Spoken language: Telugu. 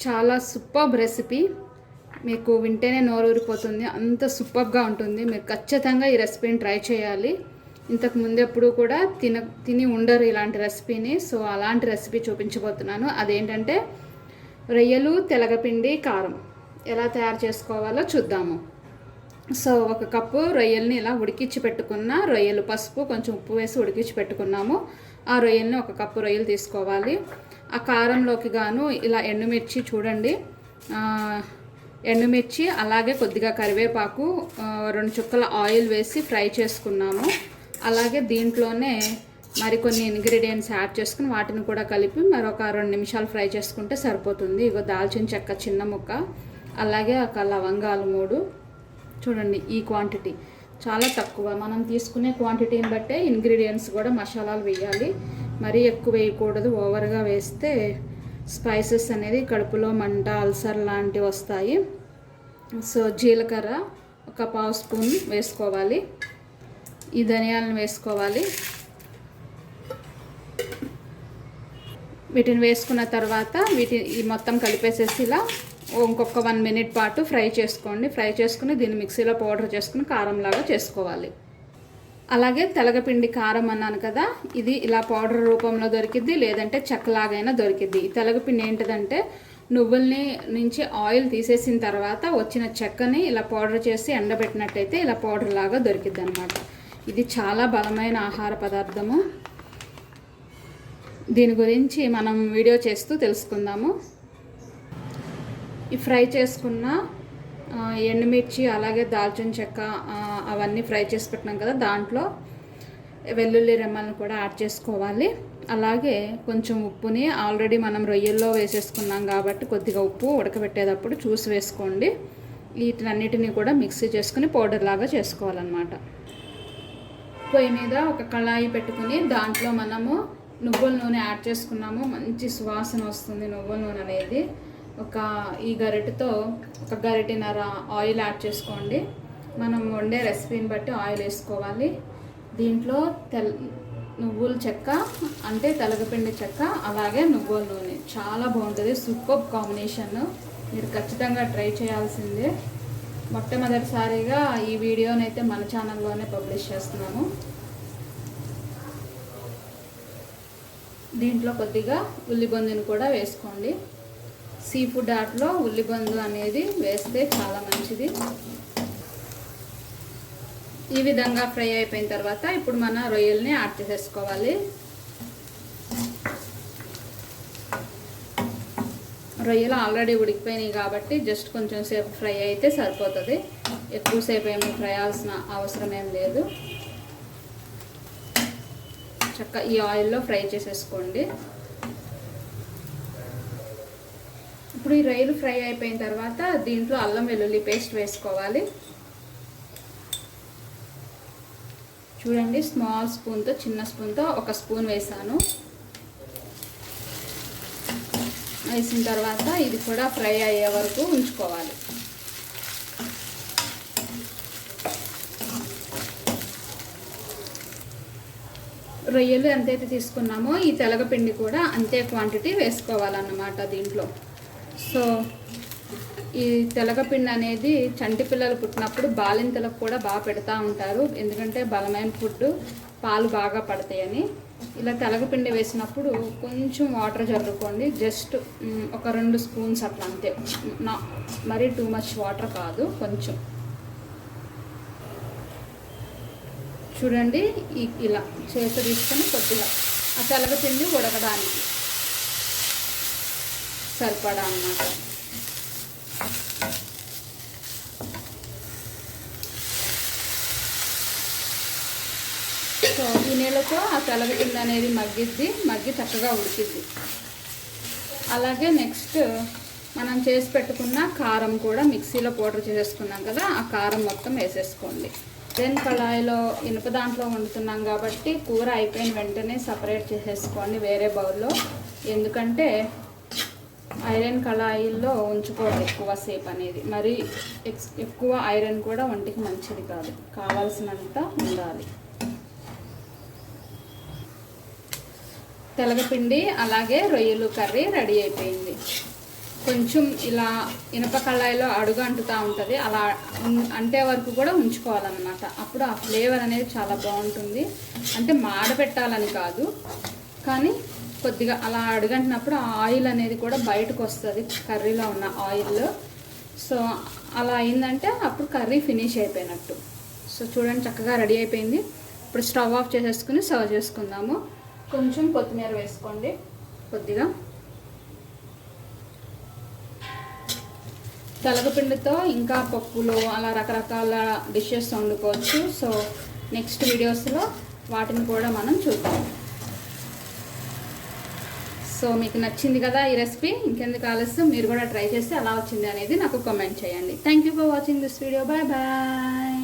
చాలా సూపర్బ్ రెసిపీ. మీకు వింటేనే నోరూరిపోతుంది, అంత సూపర్గా ఉంటుంది. మీరు ఖచ్చితంగా ఈ రెసిపీని ట్రై చేయాలి. ఇంతకు ముందు ఎప్పుడు కూడా తిని ఉండరు ఇలాంటి రెసిపీని. సో అలాంటి రెసిపీ చూపించబోతున్నాను. అదేంటంటే రొయ్యలు, తెలగపిండి, కారం ఎలా తయారు చేసుకోవాలో చూద్దాము. సో 1 కప్పు రొయ్యల్ని ఇలా ఉడికించి పెట్టుకున్న రొయ్యలు, పసుపు కొంచెం ఉప్పు వేసి ఉడికించి పెట్టుకున్నాము. ఆ రొయ్యల్ని 1 కప్పు రొయ్యలు తీసుకోవాలి. ఆ కారంలోకి గాను ఇలా ఎండుమిర్చి చూడండి, ఎండుమిర్చి అలాగే కొద్దిగా కరివేపాకు, 2 చుక్కల ఆయిల్ వేసి ఫ్రై చేసుకున్నాము. అలాగే దీంట్లోనే మరికొన్ని ఇంగ్రీడియంట్స్ యాడ్ చేసుకుని వాటిని కూడా కలిపి మరొక 2 నిమిషాలు ఫ్రై చేసుకుంటే సరిపోతుంది. ఇగో దాల్చిన చెక్క చిన్న ముక్క, అలాగే ఒక లవంగాలు 3. చూడండి ఈ క్వాంటిటీ చాలా తక్కువ. మనం తీసుకునే క్వాంటిటీని బట్టే ఇంగ్రీడియంట్స్ కూడా మసాలాలు వేయాలి. మరీ ఎక్కువ వేయకూడదు. ఓవర్గా వేస్తే స్పైసెస్ అనేది కడుపులో మంట, అల్సర్ లాంటివి వస్తాయి. సో జీలకర్ర 1 పావు స్పూన్ వేసుకోవాలి. ఈ ధనియాలను వేసుకోవాలి. వీటిని వేసుకున్న తర్వాత ఈ మొత్తం కలిపేసేసి ఇలా ఇంకొక 1 మినిట్ పాటు ఫ్రై చేసుకోండి. ఫ్రై చేసుకుని దీన్ని మిక్సీలో పౌడర్ చేసుకుని కారంలాగా చేసుకోవాలి. అలాగే తెలగపిండి కారం అన్నాను కదా, ఇది ఇలా పౌడర్ రూపంలో దొరికిద్ది, లేదంటే చెక్కలాగైనా దొరికిద్ది. ఈ తెలగపిండి ఏంటిదంటే నువ్వుల్ని నుంచి ఆయిల్ తీసేసిన తర్వాత వచ్చిన చెక్కని ఇలా పౌడర్ చేసి ఎండబెట్టినట్టయితే ఇలా పౌడర్ లాగా దొరికిద్ది అనమాట. ఇది చాలా బలమైన ఆహార పదార్థము. దీని గురించి మనం వీడియో చేస్తూ తెలుసుకుందాము. ఈ ఫ్రై చేసుకున్న ఎండుమిర్చి అలాగే దాల్చిన చెక్క అవన్నీ ఫ్రై చేసి పెట్టినాం కదా, దాంట్లో వెల్లుల్లి రెమ్మలను కూడా యాడ్ చేసుకోవాలి. అలాగే కొంచెం ఉప్పుని ఆల్రెడీ మనం రొయ్యల్లో వేసేసుకున్నాం కాబట్టి కొద్దిగా ఉప్పు ఉడకబెట్టేటప్పుడు చూసి వేసుకోండి. వీటినన్నిటిని కూడా మిక్సీ చేసుకుని పౌడర్ లాగా చేసుకోవాలన్నమాట. పొయ్యి మీద ఒక కళాయి పెట్టుకుని దాంట్లో మనము నువ్వుల నూనె యాడ్ చేసుకున్నాము. మంచి సువాసన వస్తుంది నువ్వుల నూనె అనేది. ఈ గరిటెతో 1 గరిటెన్నర ఆయిల్ యాడ్ చేసుకోండి. మనం వండే రెసిపీని బట్టి ఆయిల్ వేసుకోవాలి. దీంట్లో నువ్వుల చెక్క అంటే తెలగపిండి చెక్క, అలాగే నువ్వుల నూనె చాలా బాగుంటుంది. Super combination. మీరు ఖచ్చితంగా ట్రై చేయాల్సిందే. మొట్టమొదటిసారిగా ఈ వీడియోని అయితే మన ఛానల్లోనే పబ్లిష్ చేస్తున్నాము. దీంట్లో కొద్దిగా ఉల్లిబొందుని కూడా వేసుకోండి. సీ ఫుడ్ ఆర్ట్లో ఉల్లిబొందు అనేది వేస్తే చాలా మంచిది. ఈ విధంగా ఫ్రై అయిపోయిన తర్వాత ఇప్పుడు మన రొయ్యల్ని యాడ్ చేసేసుకోవాలి. రొయ్యలు ఆల్రెడీ ఉడికిపోయినాయి కాబట్టి జస్ట్ కొంచెం సేపు ఫ్రై అయితే సరిపోతుంది. ఎక్కువసేపు ఏమీ ఫ్రై అవ్వాల్సిన అవసరం ఏం లేదు. చక్కగా ఈ ఆయిల్లో ఫ్రై చేసేసుకోండి. ఇప్పుడు ఈ రొయ్యలు ఫ్రై అయిపోయిన తర్వాత దీంట్లో అల్లం వెల్లుల్లి పేస్ట్ వేసుకోవాలి. చూడండి, స్మాల్ స్పూన్తో, చిన్న స్పూన్తో 1 స్పూన్ వేసాను. వేసిన తర్వాత ఇది కూడా ఫ్రై అయ్యే వరకు ఉంచుకోవాలి. రొయ్యలు ఎంతైతే తీసుకున్నామో ఈ తెలగపిండి కూడా అంతే క్వాంటిటీ వేసుకోవాలన్నమాట దీంట్లో. సో ఈ తెలగపిండి అనేది చంటి పిల్లలు పుట్టినప్పుడు బాలింతలకు కూడా బాగా పెడతా ఉంటారు. ఎందుకంటే బలమైన ఫుడ్, పాలు బాగా పడతాయని. ఇలా తెలగపిండి వేసినప్పుడు కొంచెం వాటర్ చల్లుకోండి. జస్ట్ ఒక 2 స్పూన్స్ అట్లా అంతే. మరీ టూ మచ్ వాటర్ కాదు, కొంచెం. చూడండి, ఇలా చేతి తీసుకొని కొద్దిగా ఆ తెలగపిండి ఉడకడానికి సరిపడా అన్నమాట. సో ఈ నీళ్ళతో ఆ తెలగపిండి అనేది మగ్గి చక్కగా ఉడికిద్ది. అలాగే నెక్స్ట్ మనం చేసి పెట్టుకున్న కారం కూడా మిక్సీలో పౌడర్ చేసేసుకున్నాం కదా, ఆ కారం మొత్తం వేసేసుకోండి. దెన్ కళాయిలో ఇనుప దాంట్లో వండుతున్నాం కాబట్టి కూర అయిపోయిన వెంటనే సపరేట్ చేసేసుకోండి వేరే బౌల్లో. ఎందుకంటే ఐరన్ కళాయిల్లో ఉంచుకోవడం ఎక్కువసేపు అనేది, మరి ఎక్కువ ఐరన్ కూడా ఒంటికి మంచిది కాదు. కావాల్సినంత ఉండాలి. తెలగపిండి అలాగే రొయ్యలు కర్రీ రెడీ అయిపోయింది. కొంచెం ఇలా ఇనప కళాయిలో అడుగు అంటుతూ ఉంటుంది. అలా అంటే వరకు కూడా ఉంచుకోవాలన్నమాట. అప్పుడు ఆ ఫ్లేవర్ అనేది చాలా బాగుంటుంది. అంటే మాడపెట్టాలని కాదు, కానీ కొద్దిగా అలా అడుగంటినప్పుడు ఆ ఆయిల్ అనేది కూడా బయటకు వస్తుంది, కర్రీలో ఉన్న ఆయిల్. సో అలా అయిందంటే అప్పుడు కర్రీ ఫినిష్ అయిపోయినట్టు. సో చూడండి, చక్కగా రెడీ అయిపోయింది. ఇప్పుడు స్టవ్ ఆఫ్ చేసేసుకుని సర్వ్ చేసుకుందాము. కొంచెం కొత్తిమీర వేసుకోండి కొద్దిగా. తెలగపిండితో ఇంకా పప్పులు అలా రకరకాల డిషెస్ వండుకోవచ్చు. సో నెక్స్ట్ వీడియోస్లో వాటిని కూడా మనం చూద్దాం. సో మీకు నచ్చింది కదా ఈ రెసిపీ? ఇంకెందుకు ఆలస్యం, మీరు కూడా ట్రై చేసి ఎలా వచ్చింది అనేది నాకు కామెంట్ చేయండి. Thank you for watching this video. Bye bye.